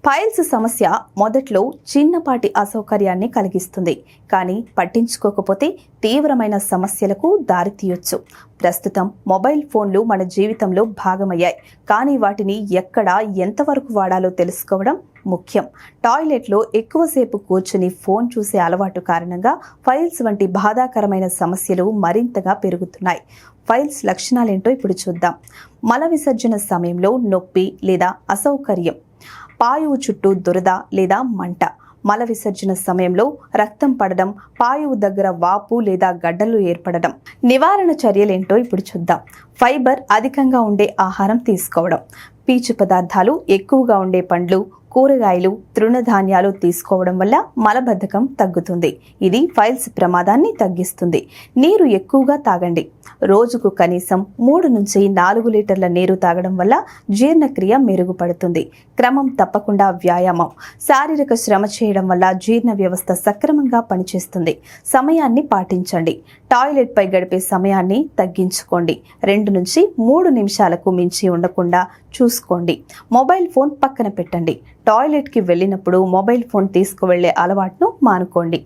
Files సమస్య మొదట్లో చిన్నపాటి అసౌకర్యాన్ని కలిగిస్తుంది, కానీ పట్టించుకోకపోతే తీవ్రమైన సమస్యలకు దారితీయొచ్చు. ప్రస్తుతం మొబైల్ ఫోన్లు మన జీవితంలో భాగమయ్యాయి, కానీ వాటిని ఎక్కడ ఎంతవరకు వాడాలో తెలుసుకోవడం ముఖ్యం. టాయిలెట్లో ఎక్కువసేపు కూర్చుని ఫోన్ చూసే అలవాటు కారణంగా ఫైల్స్ వంటి బాధాకరమైన సమస్యలు మరింతగా పెరుగుతున్నాయి. ఫైల్స్ లక్షణాలేంటో ఇప్పుడు చూద్దాం. మల విసర్జన సమయంలో నొప్పి లేదా అసౌకర్యం, పాయువు చుట్టూ దురద లేదా మంట, మల విసర్జన సమయంలో రక్తం పడడం, పాయువు దగ్గర వాపు లేదా గడ్డలు ఏర్పడడం. నివారణ చర్యలేంటో ఇప్పుడు చూద్దాం. ఫైబర్ అధికంగా ఉండే ఆహారం తీసుకోవడం, పీచు పదార్థాలు ఎక్కువగా ఉండే పండ్లు, కూరగాయలు, తృణధాన్యాలు తీసుకోవడం వల్ల మలబద్ధకం తగ్గుతుంది. ఇది ఫైల్స్ ప్రమాదాన్ని తగ్గిస్తుంది. నీరు ఎక్కువగా తాగండి. రోజుకు కనీసం 3 నుంచి 4 లీటర్ల నీరు తాగడం వల్ల జీర్ణక్రియ మెరుగుపడుతుంది. క్రమం తప్పకుండా వ్యాయామం, శారీరక శ్రమ చేయడం వల్ల జీర్ణ వ్యవస్థ సక్రమంగా పనిచేస్తుంది. సమయాన్ని పాటించండి. టాయిలెట్ పై గడిపే సమయాన్ని తగ్గించుకోండి. 2 నుంచి 3 నిమిషాలకు మించి ఉండకుండా చూసుకోండి. మొబైల్ ఫోన్ పక్కన పెట్టండి. టాయిలెట్కి వెళ్ళినప్పుడు మొబైల్ ఫోన్ తీసుకువెళ్లే అలవాటును మానుకోండి.